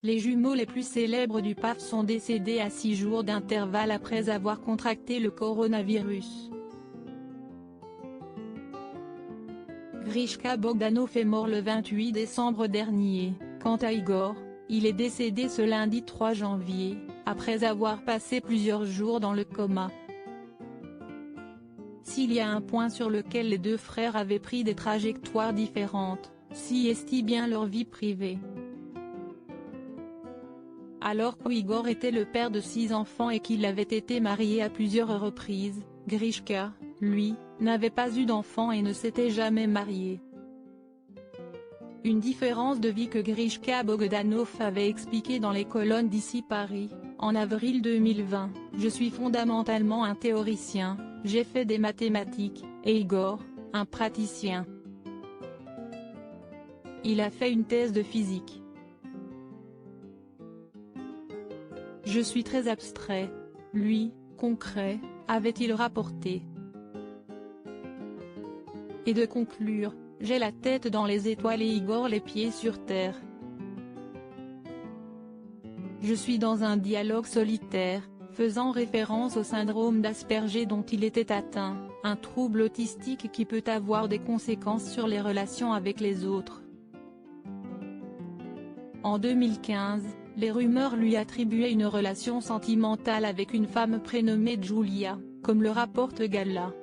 Les jumeaux les plus célèbres du PAF sont décédés à 6 jours d'intervalle après avoir contracté le coronavirus. Grishka Bogdanov est mort le 28 décembre dernier. Quant à Igor, il est décédé ce lundi 3 janvier, après avoir passé plusieurs jours dans le coma. S'il y a un point sur lequel les deux frères avaient pris des trajectoires différentes, c'est bien leur vie privée. Alors qu'Igor était le père de 6 enfants et qu'il avait été marié à plusieurs reprises, Grishka, lui, n'avait pas eu d'enfant et ne s'était jamais marié. Une différence de vie que Grishka Bogdanov avait expliqué dans les colonnes d'Ici Paris, en avril 2020, « Je suis fondamentalement un théoricien, j'ai fait des mathématiques, et Igor, un praticien. Il a fait une thèse de physique. Je suis très abstrait. Lui, concret, avait-il rapporté. Et de conclure, j'ai la tête dans les étoiles et Igor les pieds sur terre. Je suis dans un dialogue solitaire, faisant référence au syndrome d'Asperger dont il était atteint, un trouble autistique qui peut avoir des conséquences sur les relations avec les autres. En 2015, les rumeurs lui attribuaient une relation sentimentale avec une femme prénommée Julia, comme le rapporte Gala.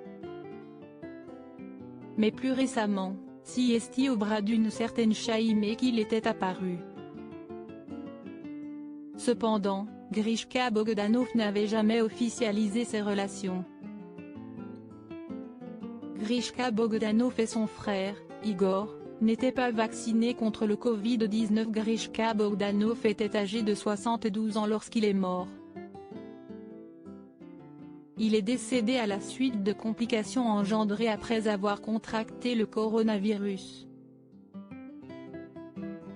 Mais plus récemment, c'est au bras d'une certaine Shaimé qu'il était apparu. Cependant, Grishka Bogdanov n'avait jamais officialisé ses relations. Grishka Bogdanov et son frère, Igor, n'étaient pas vaccinés contre le Covid-19. Grishka Bogdanov était âgé de 72 ans lorsqu'il est mort. Il est décédé à la suite de complications engendrées après avoir contracté le coronavirus.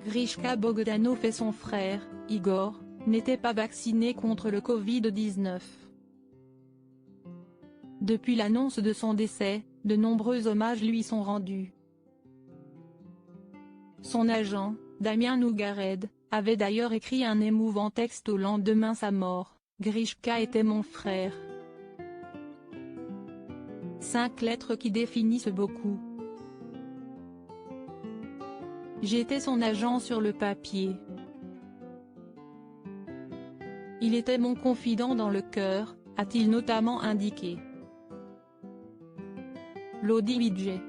Grishka Bogdanov et son frère, Igor, n'étaient pas vaccinés contre le Covid-19. Depuis l'annonce de son décès, de nombreux hommages lui sont rendus. Son agent, Damien Nougared, avait d'ailleurs écrit un émouvant texte au lendemain de sa mort, « Grishka était mon frère ». 5 lettres qui définissent beaucoup. J'étais son agent sur le papier. Il était mon confident dans le cœur, a-t-il notamment indiqué. Lodi Widget.